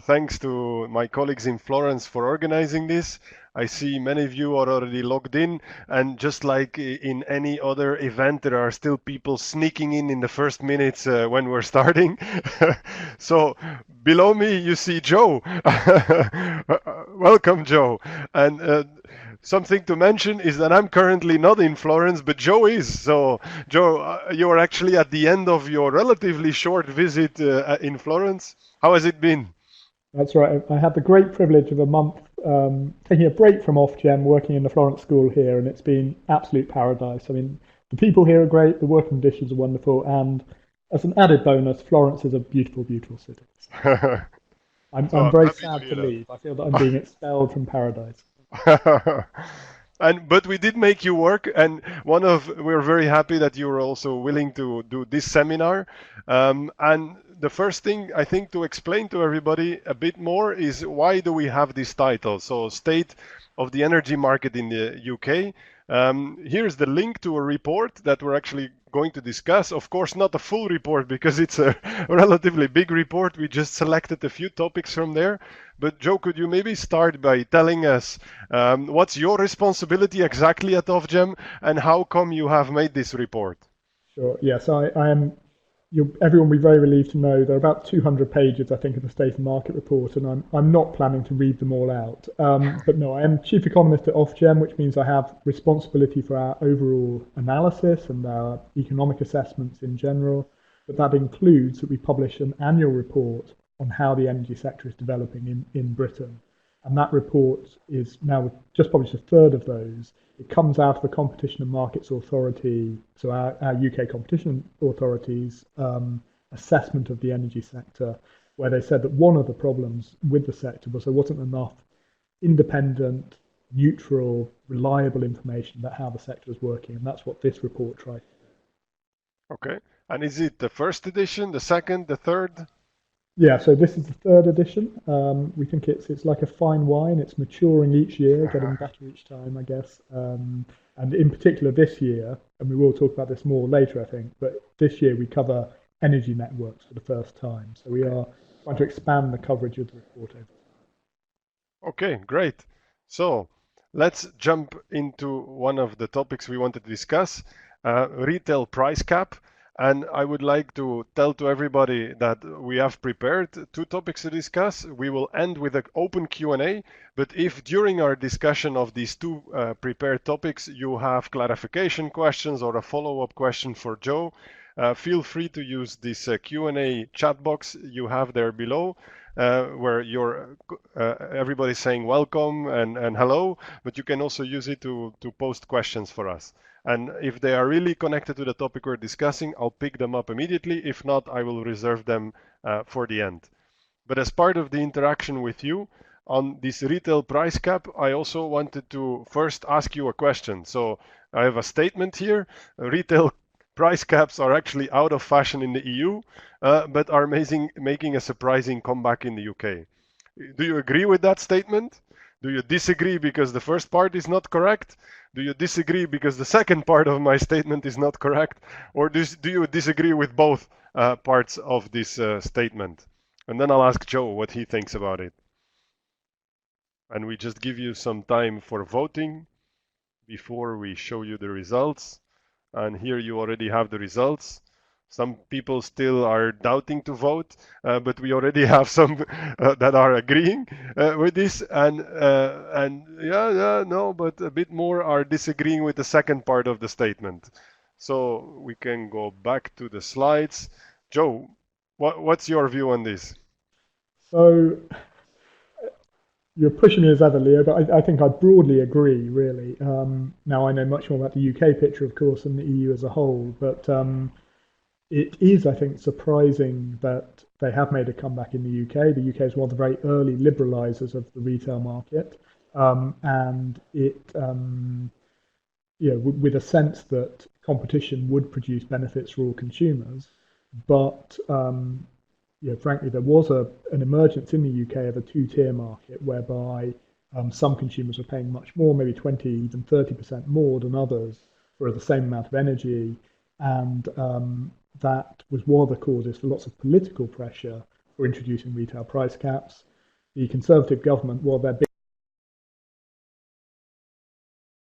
Thanks to my colleagues in Florence for organizing this. I see many of you are already logged in, and just like in any other event, there are still people sneaking in the first minutes when we're starting. So below me, you see Joe. Welcome, Joe. And something to mention is that I'm currently not in Florence, but Joe is. So, Joe, you are actually at the end of your relatively short visit in Florence. How has it been? That's right. I had the great privilege of a month taking a break from Ofgem, working in the Florence School here, and it's been absolute paradise. I mean, the people here are great, the working conditions are wonderful, and as an added bonus, Florence is a beautiful, beautiful city. So So I'm I'm very happy to sad to hear leave. I feel that I'm being expelled from paradise. that. And but we did make you work, and we're very happy that you were also willing to do this seminar. And the first thing I think to explain to everybody a bit more is why do we have this title? So, State of the Energy Market in the UK. Here's the link to a report that we're actually going to discuss. Of course, not a full report because it's a relatively big report. We just selected a few topics from there. But Joe, could you maybe start by telling us what's your responsibility exactly at Ofgem and how come you have made this report? Sure. Yes, I am. Everyone will be very relieved to know there are about 200 pages, I think, of the State of Market report, and I'm not planning to read them all out. But no, I am Chief Economist at Ofgem, which means I have responsibility for our overall analysis and our economic assessments in general. But that includes that we publish an annual report on how the energy sector is developing in Britain. And that report is now just published a third of those. It comes out of the Competition and Markets Authority, so our UK competition authorities assessment of the energy sector, where they said that one of the problems with the sector was there wasn't enough independent, neutral, reliable information about how the sector was working, and that's what this report tried. Okay. And is it the first edition, the second, the third? Yeah, so this is the third edition. We think it's like a fine wine. It's maturing each year, getting better each time, I guess. And in particular this year, and we will talk about this more later, I think, but this year we cover energy networks for the first time. So we Okay. are trying to expand the coverage of the report over. Okay, great. So let's jump into one of the topics we wanted to discuss, retail price cap. And I would like to tell to everybody that we have prepared two topics to discuss. We will end with an open Q&A, but if during our discussion of these two prepared topics you have clarification questions or a follow-up question for Joe, feel free to use this Q&A chat box you have there below where everybody's saying welcome and hello, but you can also use it to post questions for us. And if they are really connected to the topic we're discussing, I'll pick them up immediately. If not, I will reserve them for the end. But as part of the interaction with you on this retail price cap, I also wanted to first ask you a question. So I have a statement here. Retail price caps are actually out of fashion in the EU, but are making a surprising comeback in the UK. Do you agree with that statement? Do you disagree because the first part is not correct? Do you disagree because the second part of my statement is not correct? Or do you disagree with both parts of this statement? And then I'll ask Joe what he thinks about it. And we just give you some time for voting before we show you the results. And here you already have the results. Some people still are doubting to vote, but we already have some that are agreeing with this, and yeah, yeah, no, but a bit more are disagreeing with the second part of the statement. So we can go back to the slides. Joe, what's your view on this? So you're pushing me as ever, Leo, but I think I broadly agree, really. Now I know much more about the UK picture, of course, than the EU as a whole, but it is, I think, surprising that they have made a comeback in the UK. The UK is one of the very early liberalisers of the retail market, and with a sense that competition would produce benefits for all consumers. But frankly, there was an emergence in the UK of a two-tier market whereby some consumers were paying much more, maybe 20, even 30% more than others for the same amount of energy. And that was one of the causes for lots of political pressure for introducing retail price caps. The Conservative government, while their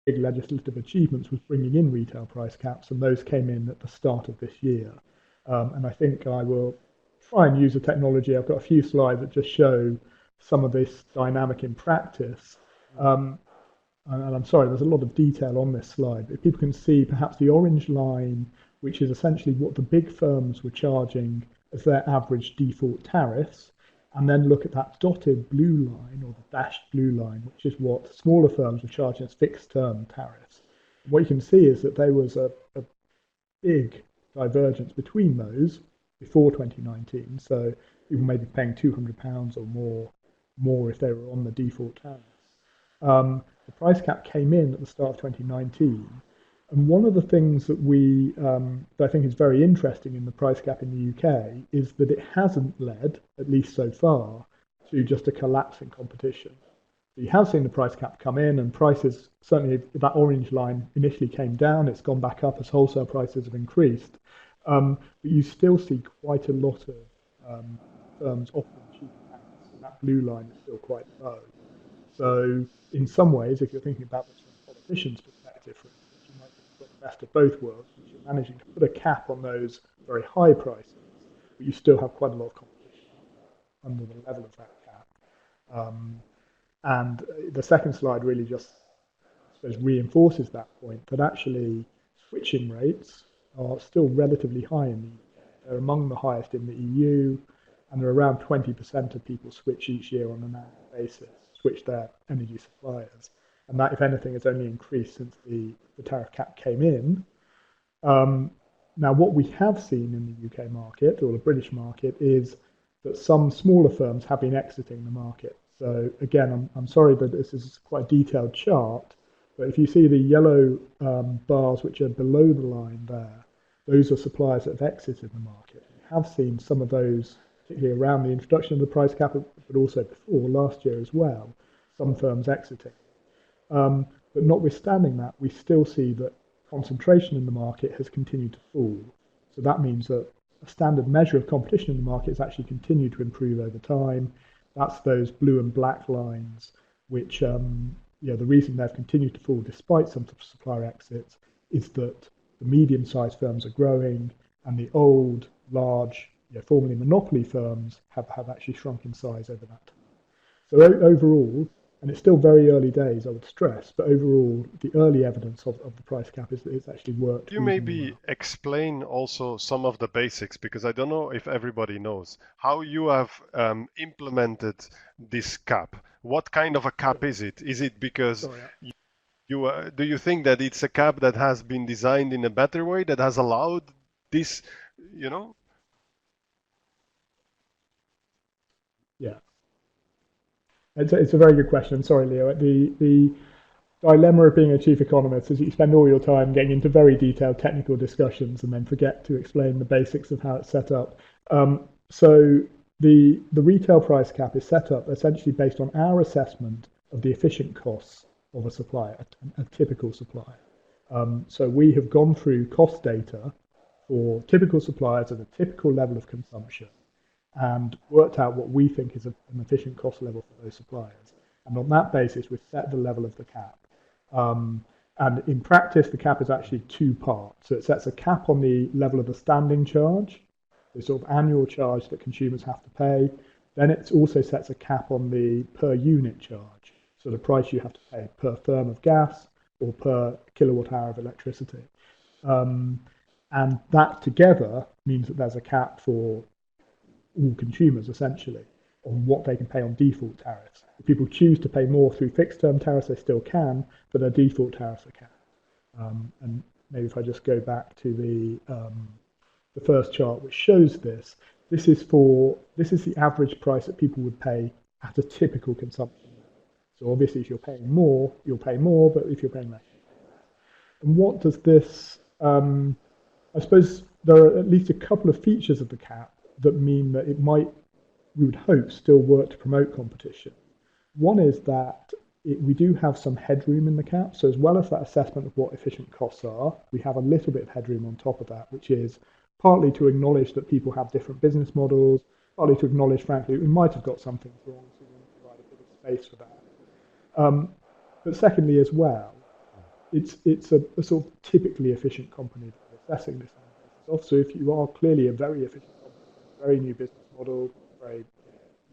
big legislative achievements was bringing in retail price caps, and those came in at the start of this year. And I think I will try and use the technology. I've got a few slides that just show some of this dynamic in practice. And I'm sorry, there's a lot of detail on this slide, but people can see perhaps the orange line, which is essentially what the big firms were charging as their average default tariffs, and then look at that dotted blue line or the dashed blue line, which is what smaller firms were charging as fixed term tariffs. What you can see is that there was a big divergence between those before 2019. So people may be paying £200 or more if they were on the default tariffs. The price cap came in at the start of 2019. And one of the things that that I think is very interesting in the price cap in the UK is that it hasn't led, at least so far, to just a collapse in competition. So you have seen the price cap come in, and prices, certainly that orange line initially came down, it's gone back up as wholesale prices have increased. But you still see quite a lot of firms offering cheaper tariffs, and that blue line is still quite low. So in some ways, if you're thinking about this from a politician's perspective, for instance, you might think you've got the best of both worlds, which you're managing to put a cap on those very high prices, but you still have quite a lot of competition under the level of that cap. And the second slide really just, I suppose, reinforces that point, that actually switching rates are still relatively high in the UK. They're among the highest in the EU, and around 20% of people switch each year on an annual basis, switch their energy suppliers. And that, if anything, has only increased since the tariff cap came in. Now, what we have seen in the UK market, or the British market, is that some smaller firms have been exiting the market. So again, I'm sorry that this is quite a detailed chart, but if you see the yellow bars which are below the line there, those are suppliers that have exited the market. We have seen some of those, particularly around the introduction of the price cap, but also before last year as well, some firms exiting. But notwithstanding that, we still see that concentration in the market has continued to fall. So that means that a standard measure of competition in the market has actually continued to improve over time. That's those blue and black lines, which the reason they've continued to fall despite some supplier exits is that the medium-sized firms are growing, and the old, large, formerly monopoly firms have actually shrunk in size over that time. So overall, and it's still very early days, I would stress, but overall, the early evidence of the price cap is that it's actually worked. Could you maybe explain also some of the basics, because I don't know if everybody knows how you have implemented this cap. What kind of a cap is it? Is it because do you think that it's a cap that has been designed in a better way that has allowed this, Yeah, it's a very good question. Sorry, Leo. The dilemma of being a chief economist is you spend all your time getting into very detailed technical discussions and then forget to explain the basics of how it's set up. So the retail price cap is set up essentially based on our assessment of the efficient costs of a supplier, a typical supplier. So we have gone through cost data for typical suppliers at a typical level of consumption and worked out what we think is an efficient cost level for those suppliers. And on that basis, we've set the level of the cap. And in practice, the cap is actually two parts. So it sets a cap on the level of the standing charge, the sort of annual charge that consumers have to pay. Then it also sets a cap on the per unit charge, so the price you have to pay per therm of gas or per kilowatt hour of electricity. And that together means that there's a cap for all consumers, essentially, on what they can pay on default tariffs. If people choose to pay more through fixed term tariffs, they still can, but their default tariffs are capped. And maybe if I just go back to the first chart, which shows this, this is the average price that people would pay at a typical consumption. So obviously, if you're paying more, you'll pay more, but if you're paying less, you'll pay less. And what does this? I suppose there are at least a couple of features of the cap that mean that it might, we would hope, still work to promote competition. One is that we do have some headroom in the cap. So as well as that assessment of what efficient costs are, we have a little bit of headroom on top of that, which is partly to acknowledge that people have different business models, partly to acknowledge, frankly, we might have got some things wrong, so we want to provide a bit of space for that. Um, but secondly, as well, it's a sort of typically efficient company that we're assessing this on the basis of. So if you are clearly a very efficient company, very new business model, very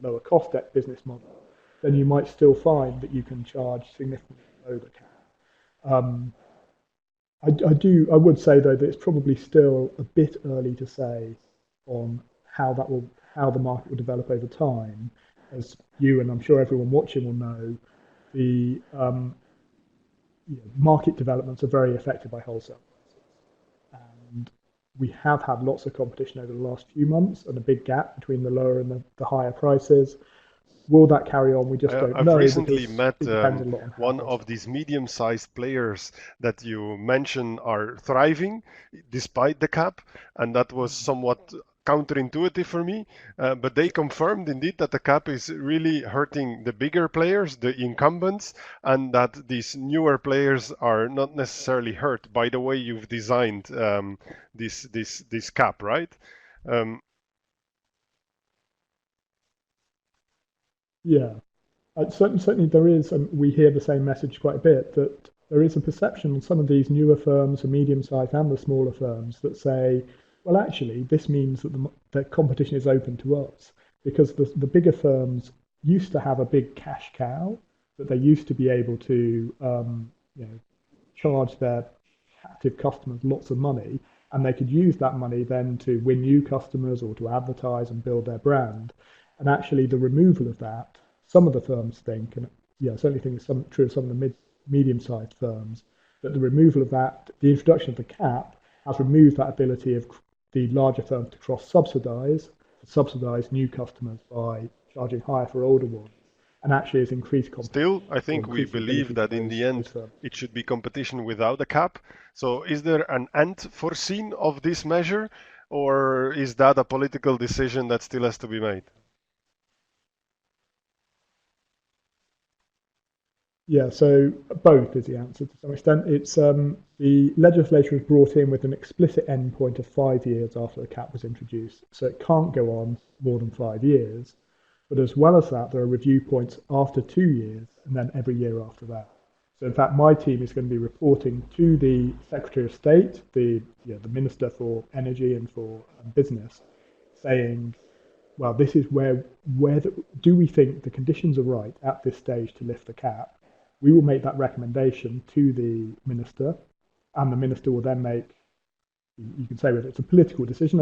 lower cost debt business model, then you might still find that you can charge significantly below the cap. Um, I would say though that it's probably still a bit early to say on how the market will develop over time. As you and I'm sure everyone watching will know, the market developments are very affected by wholesale prices. And we have had lots of competition over the last few months and a big gap between the lower and the higher prices. Will that carry on? We just don't I've know recently because met it depends a lot on how one wholesale of these prices. medium-sized players that you mentioned are thriving despite the cap, and that was somewhat counterintuitive for me. But they confirmed indeed that the cap is really hurting the bigger players, the incumbents, and that these newer players are not necessarily hurt by the way you've designed this cap, right? Um, Yeah, certainly there is, and we hear the same message quite a bit, that there is a perception on some of these newer firms, the medium-sized and the smaller firms, that say, well, actually, this means that the competition is open to us because the bigger firms used to have a big cash cow that they used to be able to charge their captive customers lots of money, and they could use that money then to win new customers or to advertise and build their brand. And actually, the removal of that, some of the firms think, and yeah, I certainly think it's true of some of the medium-sized firms, that the removal of that, the introduction of the cap, has removed that ability of the larger firms to subsidize new customers by charging higher for older ones, and actually has increased competition Still, I or think we increased the believe ability for that in the those end firms. it should be competition without a cap. So is there an end foreseen of this measure, or is that a political decision that still has to be made? Yeah, so both is the answer to some extent. It's the legislation was brought in with an explicit endpoint of 5 years after the cap was introduced, so it can't go on more than 5 years. But as well as that, there are review points after 2 years and then every year after that. So in fact, my team is going to be reporting to the Secretary of State, the Minister for Energy and for Business, saying, well, this is do we think the conditions are right at this stage to lift the cap? We will make that recommendation to the minister, and the minister will then make, you can say whether it's a political decision,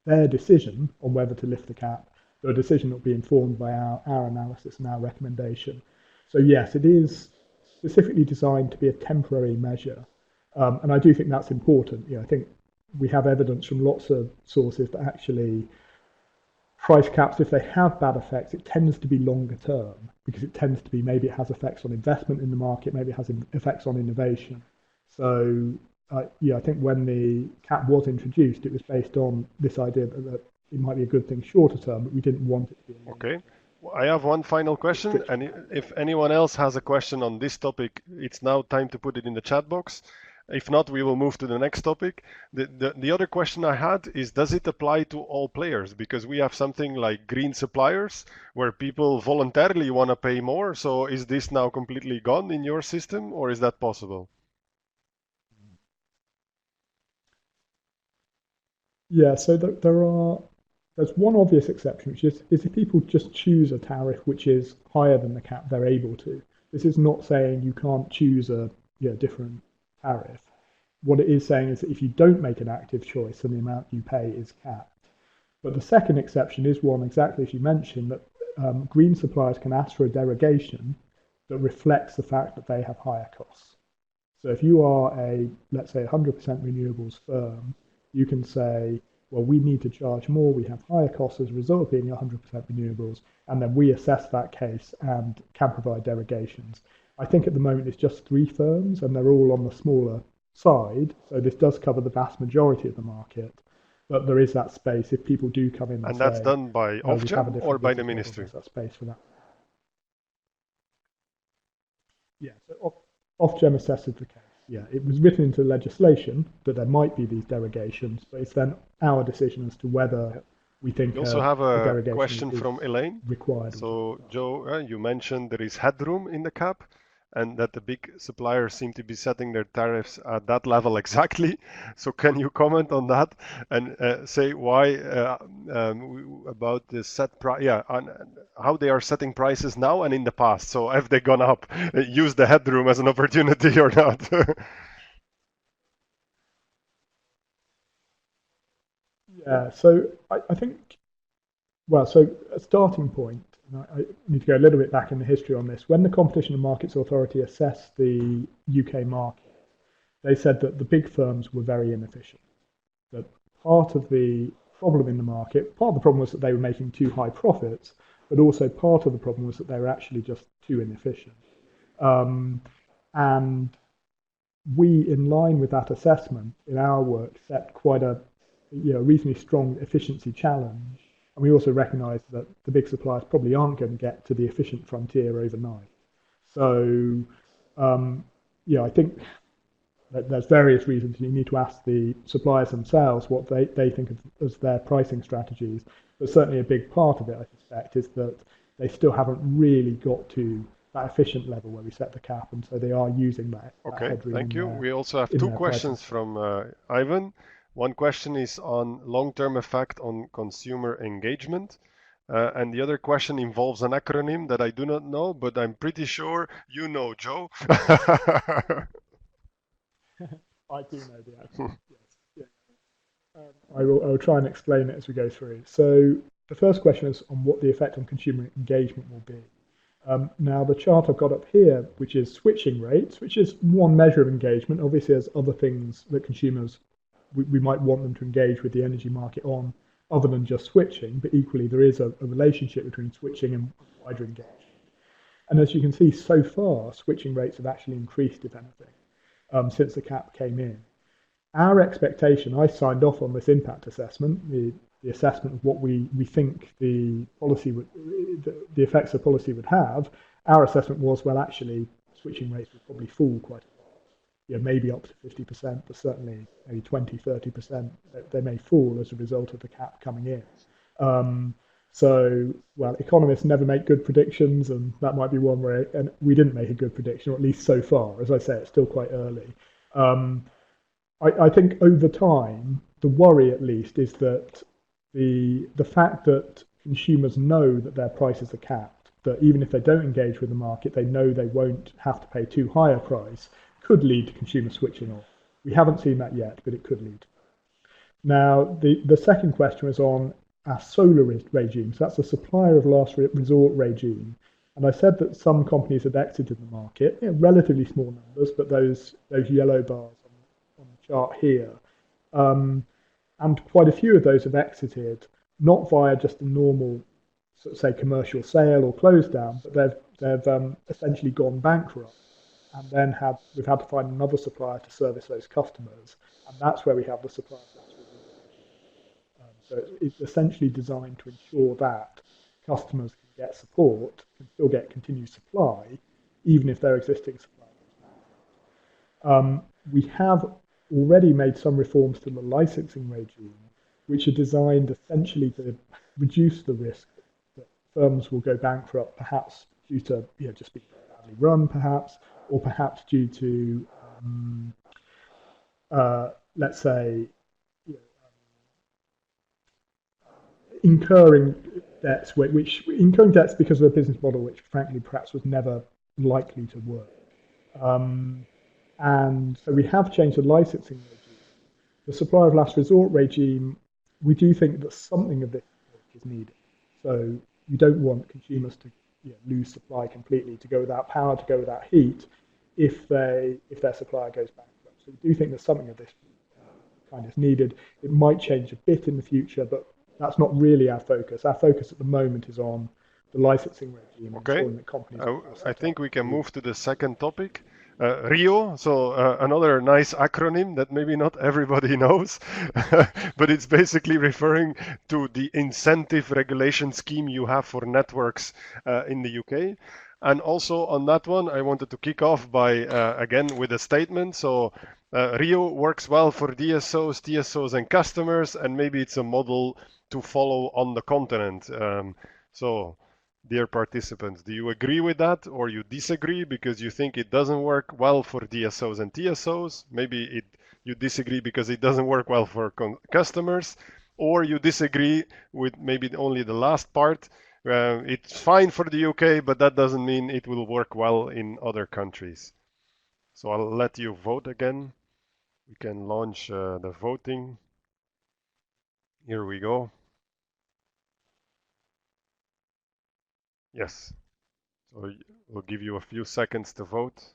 their decision on whether to lift the cap, but a decision that will be informed by our analysis and our recommendation. So yes, it is specifically designed to be a temporary measure, and I do think that's important. I think we have evidence from lots of sources that actually price caps, if they have bad effects, it tends to be longer term because it tends to be maybe it has effects on investment in the market, maybe it has effects on innovation. So, yeah, I think when the cap was introduced, it was based on this idea that it might be a good thing shorter term, but we didn't want it to be a long Okay. term Well, I have one final question, restriction. and if anyone else has a question on this topic, it's now time to put it in the chat box. If not, we will move to the next topic. The other question I had is, does it apply to all players? Because we have something like green suppliers where people voluntarily want to pay more. So is this now completely gone in your system, or is that possible? Yeah, so there's one obvious exception, which is if people just choose a tariff which is higher than the cap, they're able to. This is not saying you can't choose a different tariff. What it is saying is that if you don't make an active choice, then the amount you pay is capped. But the second exception is one exactly as you mentioned, that green suppliers can ask for a derogation that reflects the fact that they have higher costs. So if you are let's say, 100% renewables firm, you can say, well, we need to charge more, we have higher costs as a result of being 100% renewables, and then we assess that case and can provide derogations. I think at the moment it's just 3 firms, and they're all on the smaller side, so this does cover the vast majority of the market. But there is that space if people do come in and And that's say, done by no, we have a Ofgem or different by the business model, ministry? there's that space for that. Yeah, so Ofgem assesses the case. Yeah, it was written into legislation that there might be these derogations, but it's then our decision as to whether we We think also have a a derogation question is from Elaine. required or So, justified. Joe, you mentioned there is headroom in the cap and that the big suppliers seem to be setting their tariffs at that level exactly. So, can you comment on that and say why about the set price? Yeah, on how they are setting prices now and in the past. So, have they gone up? Use the headroom as an opportunity or not? Yeah, so I think, well, so a starting point, and I need to go a little bit back in the history on this. When the Competition and Markets Authority assessed the UK market, they said that the big firms were very inefficient. That part of the problem in the market, part of the problem was that they were making too high profits, but also part of the problem was that they were actually just too inefficient. Um, and we, in line with that assessment, in our work, set quite a reasonably strong efficiency challenge. And we also recognise that the big suppliers probably aren't going to get to the efficient frontier overnight. So, I think that there's various reasons. You need to ask the suppliers themselves what they think of as their pricing strategies. But certainly a big part of it, I suspect, is that they still haven't really got to that efficient level where we set the cap, and so they are using that Okay, headroom thank you. We also have in two their pricing questions strategy. from Ivan. One question is on long-term effect on consumer engagement. And the other question involves an acronym that I do not know, but I'm pretty sure you know, Joe. I do know the acronym. Yes. Yeah. I will try and explain it as we go through. So the first question is on what the effect on consumer engagement will be. Now, the chart I've got up here, which is switching rates, which is one measure of engagement. Obviously, there's other things that consumers we might want them to engage with the energy market on, other than just switching. But equally, there is a relationship between switching and wider engagement. And as you can see, so far, switching rates have actually increased, if anything, since the cap came in. Our expectation, I signed off on this impact assessment, the assessment of what we think the policy would, the effects of policy would have. Our assessment was, well, actually, switching rates would probably fall quite a lot. Maybe up to 50%, but certainly maybe 20, 30%. They may fall as a result of the cap coming in. Um, well, economists never make good predictions, and that might be one way. And we didn't make a good prediction, or at least so far. As I say, it's still quite early. Um, I think over time, the worry at least is that the fact that consumers know that their prices are capped, that even if they don't engage with the market, they know they won't have to pay too high a price, could lead to consumer switching off. We haven't seen that yet, but it could lead. Now, the second question was on our solar regime. So that's a supplier of last resort regime. And I said that some companies had exited the market, relatively small numbers, but those yellow bars on the chart here. Um, and quite a few of those have exited, not via just a normal, say, commercial sale or close down, but they've essentially gone bankrupt, and then we've had to find another supplier to service those customers, and that's where we have the supplier last resort regime. So it's essentially designed to ensure that customers can get support, can still get continued supply, even if their existing supply goes we have already made some reforms to the licensing regime, which are designed essentially to reduce the risk that firms will go bankrupt, perhaps due to just being badly run, perhaps, or perhaps due to, let's say, you know, incurring which incurring debts because of a business model which, frankly, perhaps was never likely to work. Um, and so we have changed the licensing regime. The supplier of last resort regime, we do think that something of this is needed. So you don't want consumers to lose supply completely, to go without power, to go without heat, if their supplier goes bankrupt. So we do think that something of this kind is needed. It might change a bit in the future, but that's not really our focus. Our focus at the moment is on the licensing regime, Okay, ensuring that companies are I set think up we can to. move to the second topic. Rio, so another nice acronym that maybe not everybody knows, but it's basically referring to the incentive regulation scheme you have for networks in the UK. And also on that one, I wanted to kick off by, again, with a statement. So Rio works well for DSOs, TSOs, and customers, and maybe it's a model to follow on the continent. So, dear participants, do you agree with that or you disagree because you think it doesn't work well for DSOs and TSOs? Maybe you disagree because it doesn't work well for customers, or you disagree with maybe only the last part. It's fine for the UK, but that doesn't mean it will work well in other countries. So I'll let you vote again. We can launch the voting. Here we go. Yes. So we'll give you a few seconds to vote.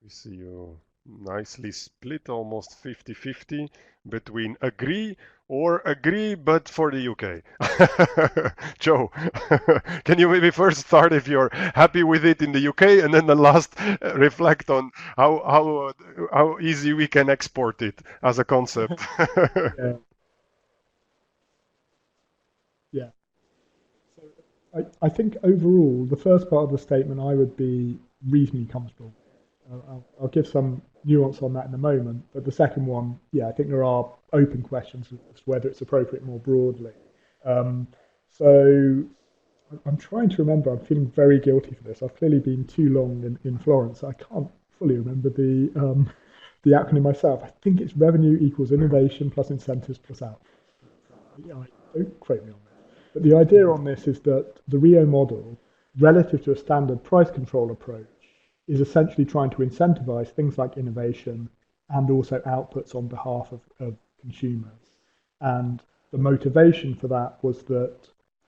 We see you nicely split, almost 50-50 between agree or agree but for the UK. Joe, can you maybe first start if you're happy with it in the UK, and then the last reflect on how easy we can export it as a concept. Yeah, yeah. So I think overall, the first part of the statement I would be reasonably comfortable. I'll give some nuance on that in a moment, but the second one, yeah, I think there are open questions as to whether it's appropriate more broadly. Um, so I'm trying to remember. I'm feeling very guilty for this. I've clearly been too long in Florence. I can't fully remember the acronym myself. I think it's revenue equals innovation plus incentives plus output. Yeah, don't quote me on this. But the idea on this is that the Rio model, relative to a standard price control approach, is essentially trying to incentivize things like innovation and also outputs on behalf of consumers. And the motivation for that was that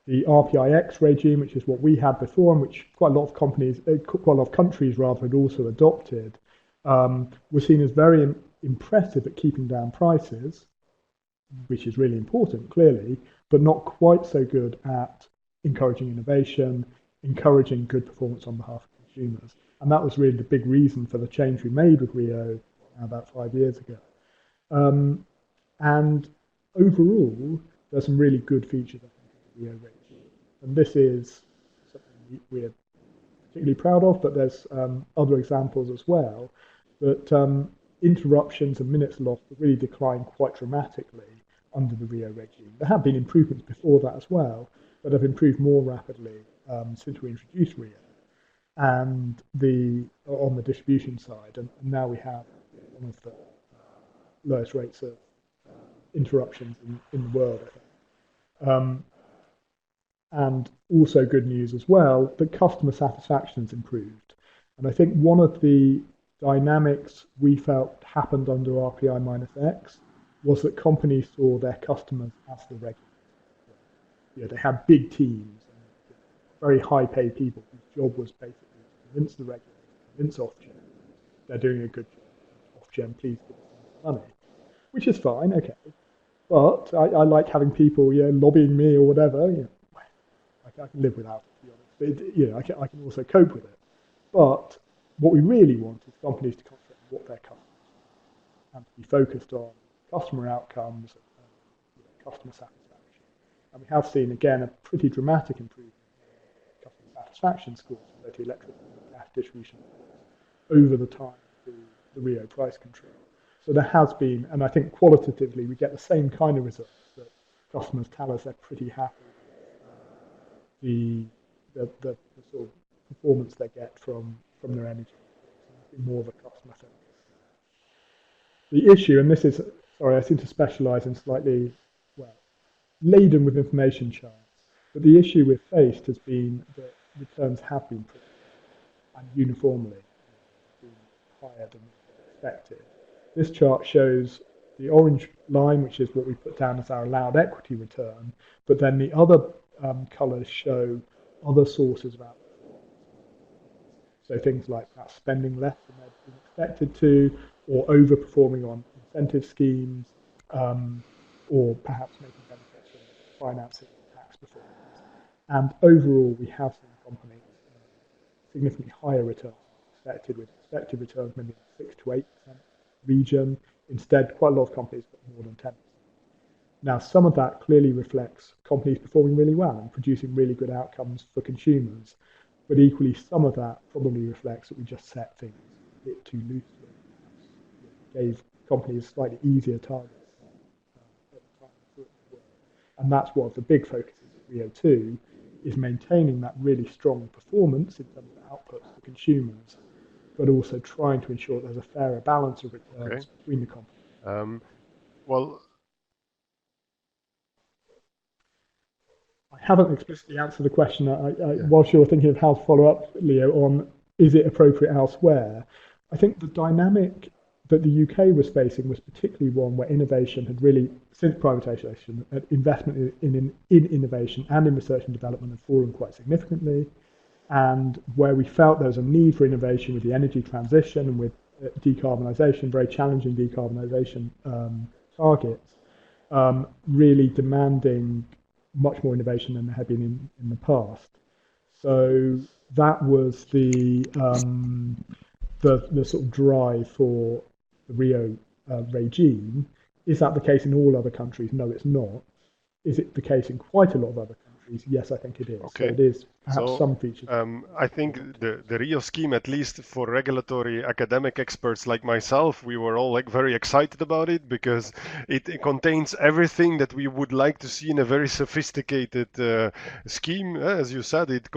the RPIX regime, which is what we had before and which quite a lot of companies, quite a lot of countries rather, had also adopted, was seen as very impressive at keeping down prices, which is really important, clearly, but not quite so good at encouraging innovation, encouraging good performance on behalf of consumers. And that was really the big reason for the change we made with Rio about 5 years ago. Um, and overall, there's some really good features, I think, of the Rio regime. And this is something we're particularly proud of, but there's other examples as well that interruptions and minutes lost have really declined quite dramatically under the Rio regime. There have been improvements before that as well, but have improved more rapidly since we introduced Rio and the on the distribution side, and now we have one of the lowest rates of interruptions in the world, I think. And also good news as well that customer satisfaction has improved. And I think one of the dynamics we felt happened under RPI minus X was that companies saw their customers as the regulator. You know, they had big teams and very high paid people whose job was basically to convince the regulator, convince Ofgem they're doing a good job. Ofgem, please give us some money, which is fine, okay. But I like having people, lobbying me or whatever. I can live without it, to be honest. But, I can also cope with it. But what we really want is companies to concentrate on what their customers want and to be focused on customer outcomes and customer satisfaction. And we have seen, again, a pretty dramatic improvement in customer satisfaction scores for both the electric and gas distribution over the time of the Rio price control. So there has been, and I think qualitatively we get the same kind of results that customers tell us they're pretty happy with the sort of performance they get from their energy. So more of a customer focus. The issue, and this is, sorry, I seem to specialise in slightly, well, laden with information charts, but the issue we've faced has been that returns have been pretty and uniformly been higher than expected. This chart shows the orange line, which is what we put down as our allowed equity return, but then the other colours show other sources of outperformance. So things like perhaps spending less than they'd been expected to, or overperforming on incentive schemes, or perhaps making benefits from financing and tax performance. And overall, we have seen companies significantly higher returns than expected, with expected returns maybe 6 to 8% region. Instead, quite a lot of companies got more than 10%. Now, some of that clearly reflects companies performing really well and producing really good outcomes for consumers, but equally, some of that probably reflects that we just set things bit too loosely, gave companies slightly easier targets at the time. And that's one of the big focuses of Rio2, is maintaining that really strong performance in terms of outputs for consumers, but also trying to ensure there's a fairer balance of Okay. returns between the companies. Well, I haven't explicitly answered the question. yeah. Whilst you're thinking of how to follow up, Leo, on is it appropriate elsewhere, I think the dynamic that the UK was facing was particularly one where innovation had really, since privatisation, investment in innovation and in research and development had fallen quite significantly, and where we felt there was a need for innovation with the energy transition and with decarbonisation, very challenging decarbonisation targets, really demanding much more innovation than there had been in the past. So that was the sort of drive for the Rio regime. Is that the case in all other countries? No, it's not. Is it the case in quite a lot of other countries? Yes, I think it is. So Okay. it is perhaps So some features I think the Rio scheme, at least for regulatory academic experts like myself, we were all like very excited about it because it contains everything that we would like to see in a very sophisticated scheme. As you said, it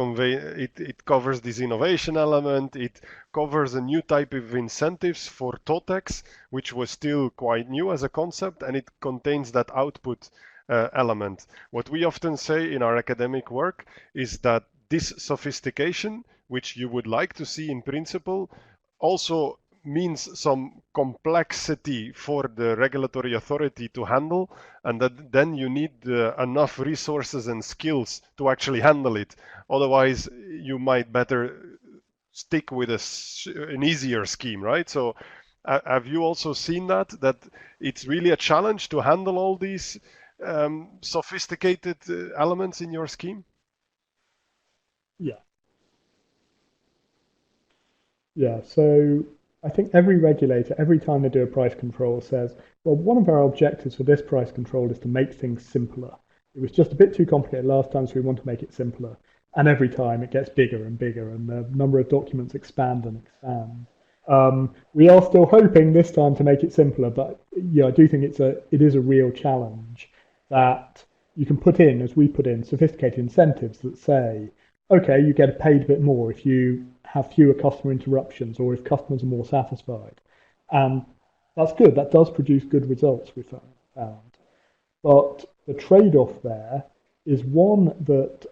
covers this innovation element. It covers a new type of incentives for TOTEX, which was still quite new as a concept, and it contains that output element. What we often say in our academic work is that this sophistication, which you would like to see in principle, also means some complexity for the regulatory authority to handle, and that then you need enough resources and skills to actually handle it. Otherwise, you might better stick with an easier scheme, right? So have you also seen that it's really a challenge to handle all these sophisticated elements in your scheme? Yeah, yeah. So I think every regulator, every time they do a price control, says, well, one of our objectives for this price control is to make things simpler. It was just a bit too complicated last time, so we want to make it simpler. And every time it gets bigger and bigger, and the number of documents expand and expand. We are still hoping this time to make it simpler, but yeah, I do think it is a real challenge that you can put in, as we put in, sophisticated incentives that say, okay, you get paid a bit more if you have fewer customer interruptions or if customers are more satisfied. And that's good. That does produce good results, we found. But the trade-off there is one that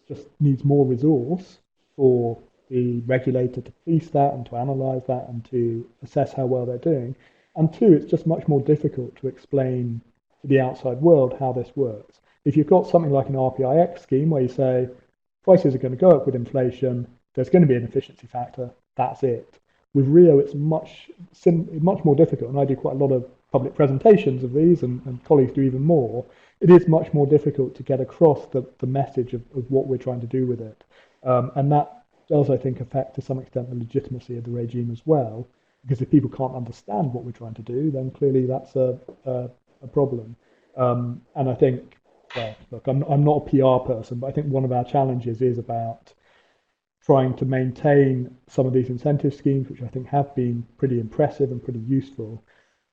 just needs more resource for the regulator to police that and to analyse that and to assess how well they're doing. And two, it's just much more difficult to explain to the outside world how this works. If you've got something like an RPIX scheme where you say prices are going to go up with inflation, there's going to be an efficiency factor, that's it. With Rio, it's much more difficult, and I do quite a lot of public presentations of these, and colleagues do even more. It is much more difficult to get across the message of what we're trying to do with it. And that does, I think, affect to some extent the legitimacy of the regime as well, because if people can't understand what we're trying to do, then clearly that's a problem. And I think, well, look, I'm not a PR person, but I think one of our challenges is about trying to maintain some of these incentive schemes, which I think have been pretty impressive and pretty useful,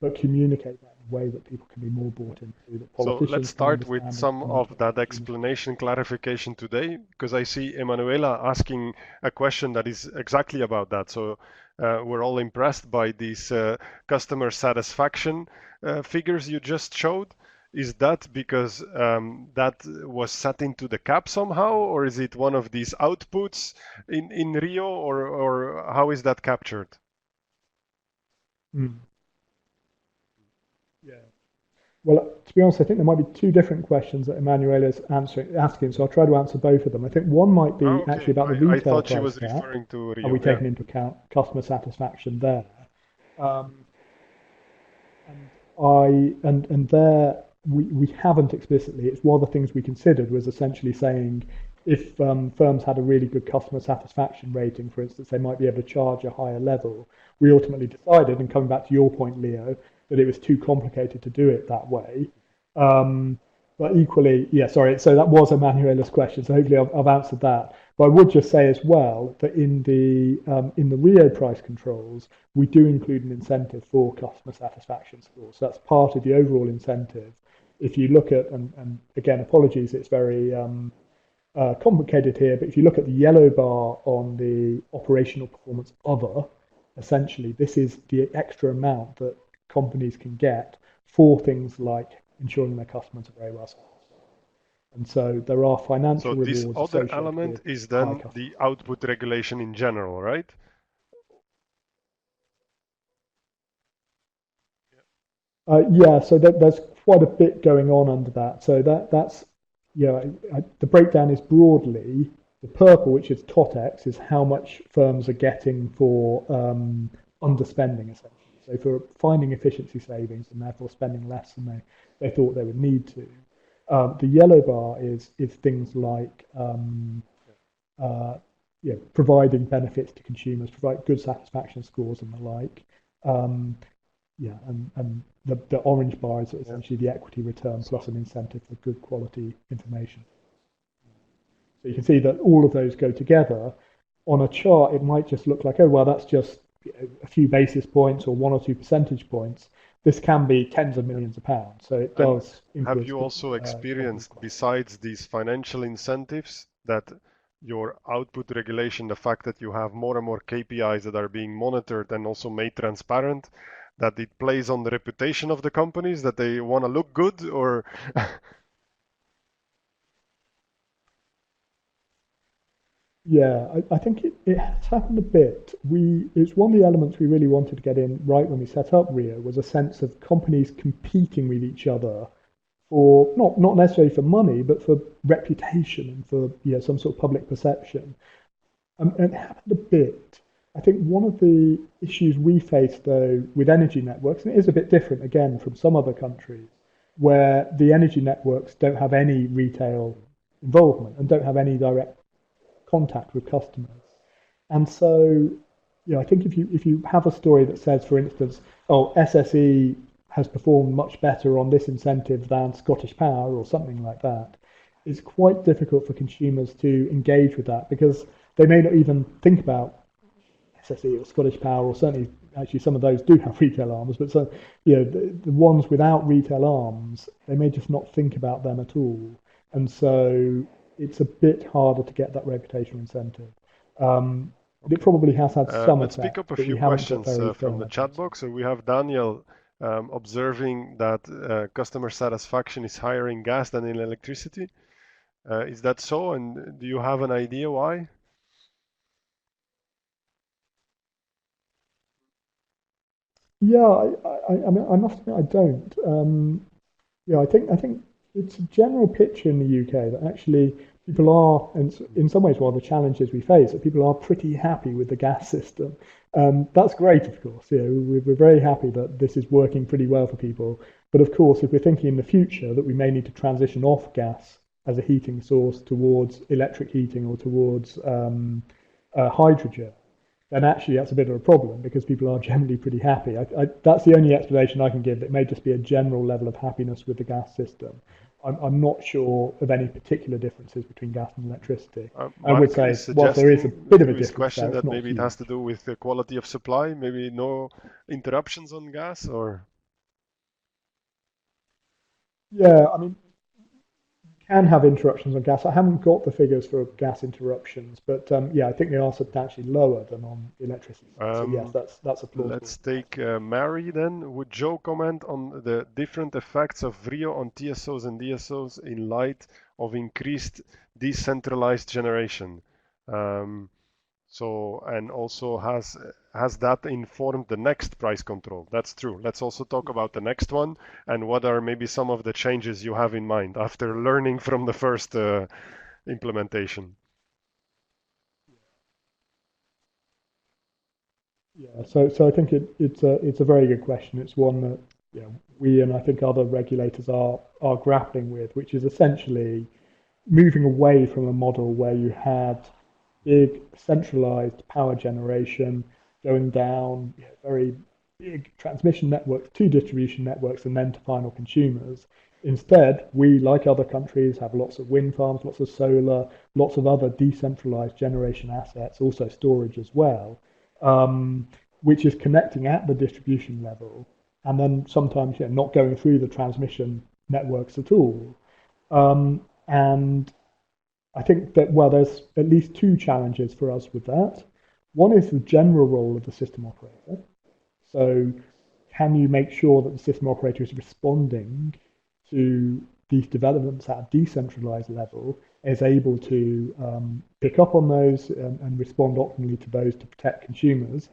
but communicate that in a way that people can be more bought into, that So let's politicians can start with understand some and of that can. explanation clarification today, because I see Emanuela asking a question that is exactly about that. So we're all impressed by these customer satisfaction figures you just showed. Is that because that was set into the cap somehow, or is it one of these outputs in Rio, or how is that captured? Mm, yeah. Well, to be honest, I think there might be two different questions that Emmanuel is asking, so I'll try to answer both of them. I think one might Ah, be okay, actually about the I retail thought she price was cap. referring to Have we Rio. Yeah. taken into account customer satisfaction there? Um, and and there we haven't explicitly. It's one of the things we considered was essentially saying if firms had a really good customer satisfaction rating, for instance, they might be able to charge a higher level. We ultimately decided, and coming back to your point, Leo, that it was too complicated to do it that way. Um, But equally, yeah, sorry. So that was a Manuela's question. So hopefully I've answered that. But I would just say as well that in the Rio price controls, we do include an incentive for customer satisfaction scores. So that's part of the overall incentive. If you look at, and again, apologies, it's very complicated here, but if you look at the yellow bar on the operational performance other, essentially this is the extra amount that companies can get for things like ensuring their customers are very well satisfied. And so there are So financial this rewards other associated element with is high then customer. the output regulation in general, right? Yeah, so there's quite a bit going on under that. So that's yeah, the breakdown is broadly the purple, which is TOTEX, is how much firms are getting for underspending essentially. So for finding efficiency savings and therefore spending less than they thought they would need to. The yellow bar is things like uh, yeah, providing benefits to consumers, provide good satisfaction scores and the like. Um, yeah, and the orange bar is Yeah. essentially the equity return plus So an incentive for good quality information. So you can see that all of those go together. On a chart, it might just look like, oh, well, that's just a few basis points or 1 or 2 percentage points. This can be tens of yeah. millions of pounds. So it And does have influence you also companies experienced, quite a lot. besides these financial incentives, that your output regulation, the fact that you have more and more KPIs that are being monitored and also made transparent, that it plays on the reputation of the companies, that they want to look good, or Yeah, I think it has happened a bit. It's one of the elements we really wanted to get in right when we set up Rio was a sense of companies competing with each other for not necessarily for money, but for reputation and for some sort of public perception. And it happened a bit. I think one of the issues we face though with energy networks, and it is a bit different again from some other countries, where the energy networks don't have any retail involvement and don't have any direct contact with customers. And so, I think if you have a story that says, for instance, oh, SSE has performed much better on this incentive than Scottish Power or something like that, it's quite difficult for consumers to engage with that because they may not even think about SSE or Scottish Power, or certainly actually some of those do have retail arms, but so the ones without retail arms, they may just not think about them at all, and so it's a bit harder to get that reputational incentive. But it okay. probably has had some Let's pick up effect, a but we few haven't got questions very from firm the evidence chat on box. So we have Daniel observing that customer satisfaction is higher in gas than in electricity. Is that so? And do you have an idea why? it. Yeah, I mean, I must admit I don't. Yeah, I think it's a general picture in the UK that actually people are, and in some ways, one of the challenges we face, that people are pretty happy with the gas system. That's great, of course. We're very happy that this is working pretty well for people. But of course, if we're thinking in the future that we may need to transition off gas as a heating source towards electric heating or towards hydrogen, then actually that's a bit of a problem because people are generally pretty happy. That's the only explanation I can give. It may just be a general level of happiness with the gas system. I'm not sure of any particular differences between gas and electricity. I would Mark is say, whilst there is a suggesting bit of a through his difference question there, it's that not maybe it has huge. to do with the quality of supply, maybe no interruptions on gas, or Yeah, I mean, can have interruptions on gas. I haven't got the figures for gas interruptions, but yeah, I think they are substantially lower than on the electricity side. So yes, um, that's a plausible let's take explanation. Mary then. Would Joe comment on the different effects of RIO on TSOs and DSOs in light of increased decentralized generation? Um, So, and also has that informed the next price control? That's true. Let's also talk about the next one and what are maybe some of the changes you have in mind after learning from the first implementation. Yeah, so I think it's a very good question. It's one that we and I think other regulators are grappling with, which is essentially moving away from a model where you had big centralized power generation going down very big transmission networks to distribution networks and then to final consumers Instead, we, like other countries, have lots of wind farms, lots of solar, lots of other decentralized generation assets, also storage as well, um, which is connecting at the distribution level and then sometimes not going through the transmission networks at all. And I think that, well, there's at least two challenges for us with that. One is the general role of the system operator. So, can you make sure that the system operator is responding to these developments at a decentralized level, is able to pick up on those and respond optimally to those to protect consumers?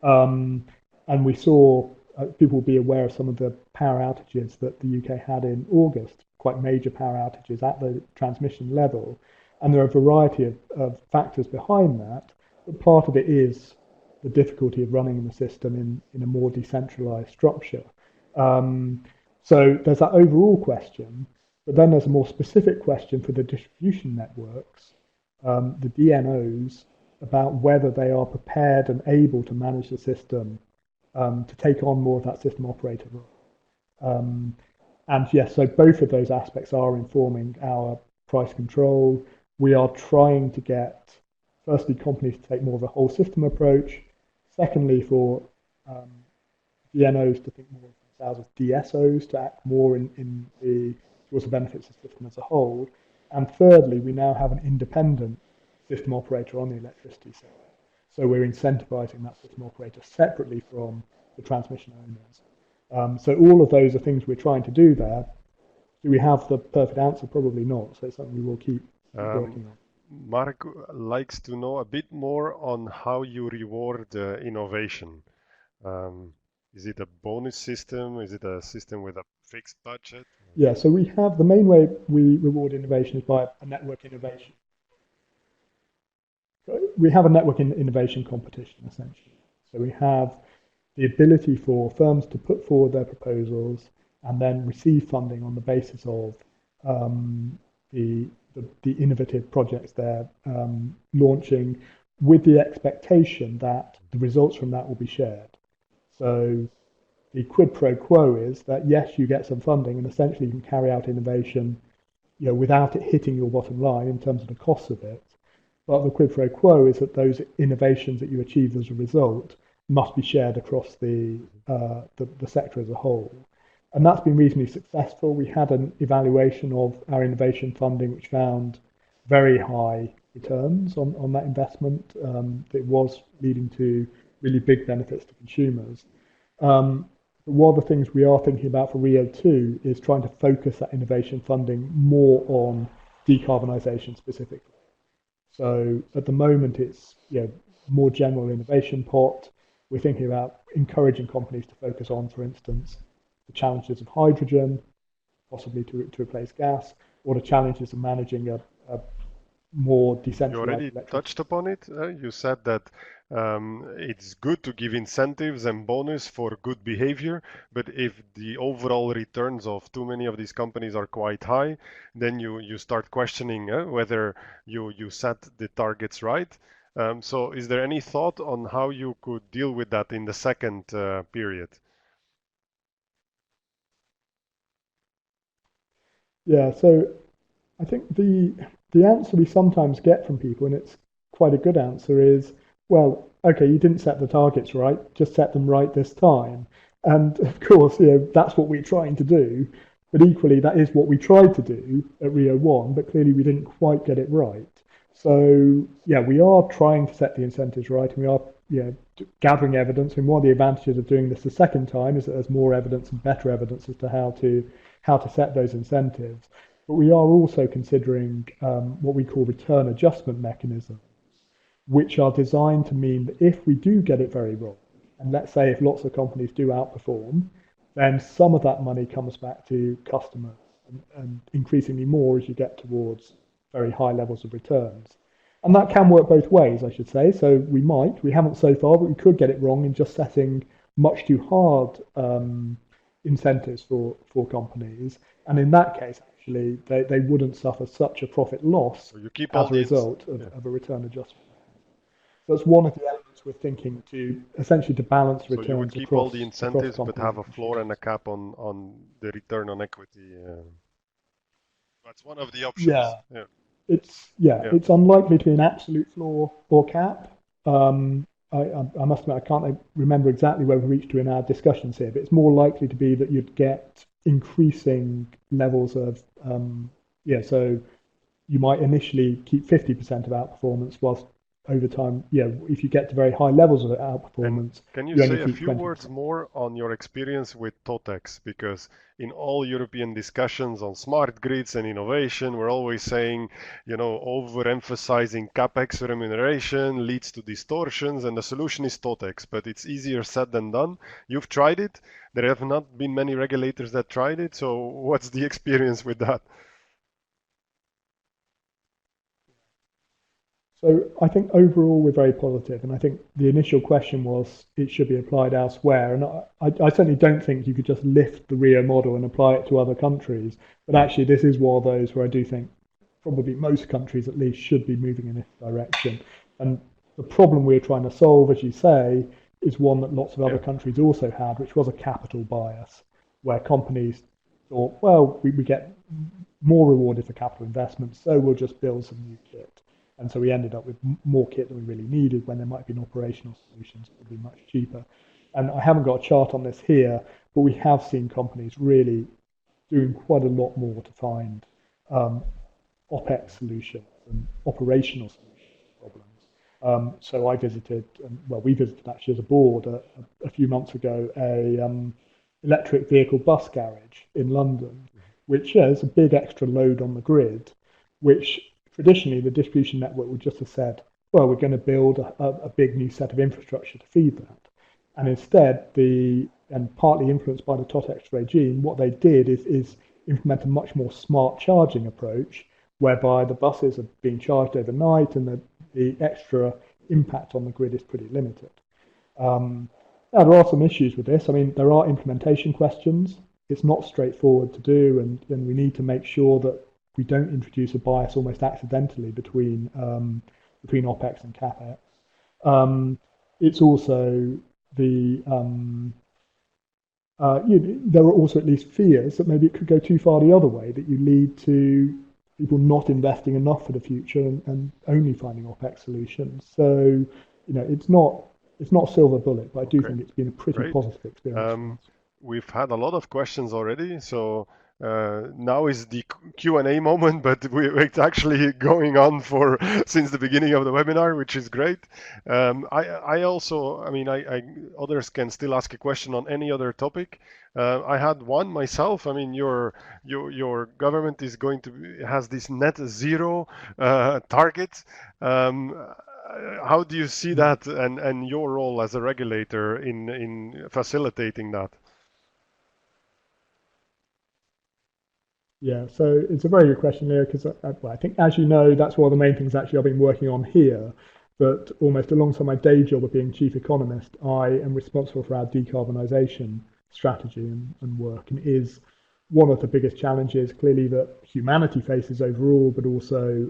And we saw people will be aware of some of the power outages that the UK had in August, quite major power outages at the transmission level. And there are a variety of factors behind that, but part of it is the difficulty of running the system in a more decentralized structure. So there's that overall question, but then there's a more specific question for the distribution networks, the DNOs, about whether they are prepared and able to manage the system to take on more of that system operator role. And yes, so both of those aspects are informing our price control. We are trying to get, firstly, companies to take more of a whole system approach. Secondly, for DNOs to think more of themselves as DSOs, to act more in the towards the benefits of the system as a whole. And thirdly, we now have an independent system operator on the electricity side. So we're incentivizing that system operator separately from the transmission owners. So all of those are things we're trying to do there. Do we have the perfect answer? Probably not. So it's something we will keep working on. Mark likes to know a bit more on how you reward innovation. Is it a bonus system? Is it a system with a fixed budget? Yeah, so we have the main way we reward innovation is by a network innovation. We have a network innovation competition, essentially. So we have the ability for firms to put forward their proposals and then receive funding on the basis of the innovative projects they're launching, with the expectation that the results from that will be shared. So the quid pro quo is that, yes, you get some funding and essentially you can carry out innovation without it hitting your bottom line in terms of the costs of it. But the quid pro quo is that those innovations that you achieve as a result must be shared across the sector as a whole. And that's been reasonably successful. We had an evaluation of our innovation funding which found very high returns on that investment. It was leading to really big benefits to consumers. But one of the things we are thinking about for RIIO-2 is trying to focus that innovation funding more on decarbonisation specifically. So at the moment, it's more general innovation pot. We're thinking about encouraging companies to focus on, for instance, the challenges of hydrogen, possibly to replace gas, or the challenges of managing a more decentralized. You already touched upon it. You said that it's good to give incentives and bonus for good behavior, but if the overall returns of too many of these companies are quite high, then you start questioning whether you set the targets right. So is there any thought on how you could deal with that in the second period? Yeah, so I think the answer we sometimes get from people, and it's quite a good answer, is, well, okay, you didn't set the targets right, just set them right this time. And of course, that's what we're trying to do. But equally, that is what we tried to do at RIIO-1, but clearly we didn't quite get it right. So yeah, we are trying to set the incentives right, and we are gathering evidence. And one of the advantages of doing this the second time is that there's more evidence and better evidence as to how to set those incentives. But we are also considering what we call return adjustment mechanisms, which are designed to mean that if we do get it very wrong, and let's say if lots of companies do outperform, then some of that money comes back to customers, and increasingly more as you get towards very high levels of returns. And that can work both ways, I should say. So we haven't so far, but we could get it wrong in just setting much too hard incentives for companies. And in that case, actually, they wouldn't suffer such a profit loss So you keep as all a the result of a return adjustment. So that's one of the elements incentives, we're thinking to essentially to balance So you would returns keep all the across incentives, but companies have and a floor and a consumers. cap on the return on equity. That's one of the options. Yeah, Yeah, yeah. it's unlikely to be an absolute floor or cap. I must admit I can't remember exactly where we reached to in our discussions here, but it's more likely to be that you'd get increasing levels of yeah. So you might initially keep 50% of outperformance, whilst over time, yeah, if you get to very high levels of And outperformance, can you you only say a keep few words 20%. more on your experience with TOTEX? Because in all European discussions on smart grids and innovation, we're always saying, overemphasizing capex remuneration leads to distortions, and the solution is TOTEX. But it's easier said than done. You've tried it. There have not been many regulators that tried it. So what's the experience with that? So I think overall we're very positive, and I think the initial question was it should be applied elsewhere, and I certainly don't think you could just lift the Rio model and apply it to other countries. But actually, this is one of those where I do think probably most countries at least should be moving in this direction. And the problem we're trying to solve, as you say, is one that lots of other Yeah. countries also had, which was a capital bias, where companies thought, well, we get more rewarded for capital investments, so we'll just build some new kit. And so we ended up with more kit than we really needed when there might have been operational solutions that would be much cheaper. And I haven't got a chart on this here, but we have seen companies really doing quite a lot more to find um, OPEX solutions and operational solutions to problems. So I visited, well, we visited actually as a board a few months ago, a electric vehicle bus garage in London, which has a big extra load on the grid, which traditionally the distribution network would just have said, well, we're going to build a big new set of infrastructure to feed that. And instead, and partly influenced by the TOTEX regime, what they did is implement a much more smart charging approach, whereby the buses are being charged overnight and the extra impact on the grid is pretty limited. Um, Now, there are some issues with this. I mean, there are implementation questions. It's not straightforward to do, and we need to make sure that we don't introduce a bias almost accidentally between OPEX and CAPEX. Um, it's also the there are also at least fears that maybe it could go too far the other way, that you lead to people not investing enough for the future and only finding OPEX solutions. So, it's not a silver bullet, but I do Okay. think it's been a pretty Great. positive experience for Um, us. we've had a lot of questions already, so now is the Q&A moment, but it's actually going on for since the beginning of the webinar, which is great. I also, I mean, others can still ask a question on any other topic. I had one myself. I mean, your government is going to has this net zero target. How do you see Yeah. that and your role as a regulator in facilitating that? Yeah, so it's a very good question, Leo, because well, I think, as you know, that's one of the main things actually I've been working on here. But almost alongside my day job of being chief economist, I am responsible for our decarbonisation strategy and work, and it is one of the biggest challenges clearly that humanity faces overall, but also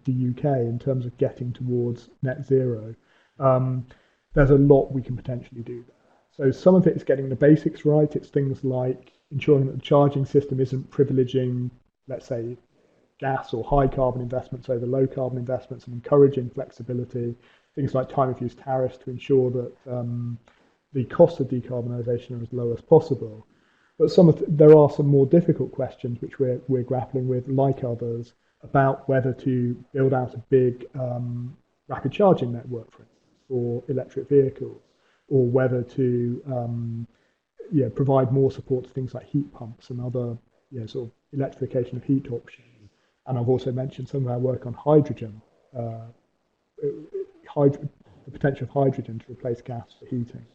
the UK in terms of getting towards net zero. Um, there's a lot we can potentially do there. So some of it is getting the basics right. It's things like ensuring that the charging system isn't privileging, let's say, gas or high carbon investments over low carbon investments, and encouraging flexibility. Things like time of use tariffs to ensure that the costs of decarbonisation are as low as possible. But there are some more difficult questions which we're grappling with, like others, about whether to build out a big rapid charging network, for instance, for electric vehicles, or whether to provide more support to things like heat pumps and other sort of electrification of heat options. And I've also mentioned some of our work on hydrogen, uh, the potential of hydrogen to replace gas for heating.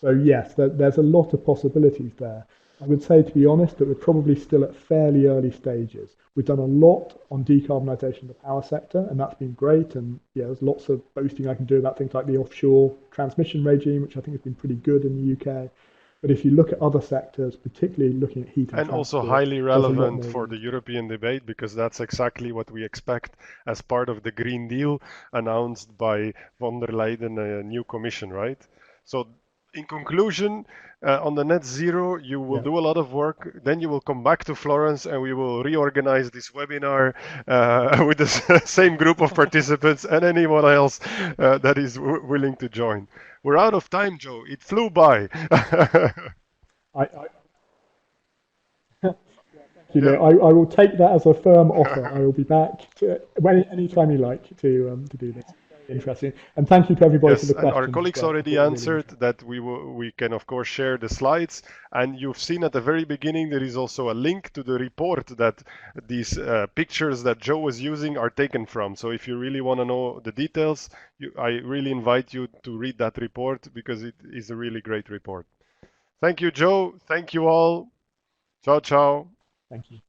So yes, there's a lot of possibilities there. I would say, to be honest, that we're probably still at fairly early stages. We've done a lot on decarbonisation of the power sector, and that's been great. And yeah, there's lots of boasting I can do about things like the offshore transmission regime, which I think has been pretty good in the UK. But if you look at other sectors, particularly looking at heat and And also transport, highly there's a lot relevant more for room the to go. European debate because that's exactly what we expect as part of the Green Deal announced by von der Leyen, a new commission, right? So, in conclusion, on the net zero, you will Yeah. do a lot of work. Then you will come back to Florence and we will reorganize this webinar with the same group of participants and anyone else that is willing to join. We're out of time, Joe. It flew by. I you know, Yeah. I will take that as a firm offer. I will be back anytime you like to do this. Very interesting. And thank you to everybody for Yes, the and our questions as colleagues well. I already thought they were really answered interesting. that we can of course share the slides, and you've seen at the very beginning there is also a link to the report that these pictures that Joe was using are taken from. So if you really want to know the details, I really invite you to read that report because it is a really great report. Thank you, Joe. Thank you all. Ciao, ciao. Thank you.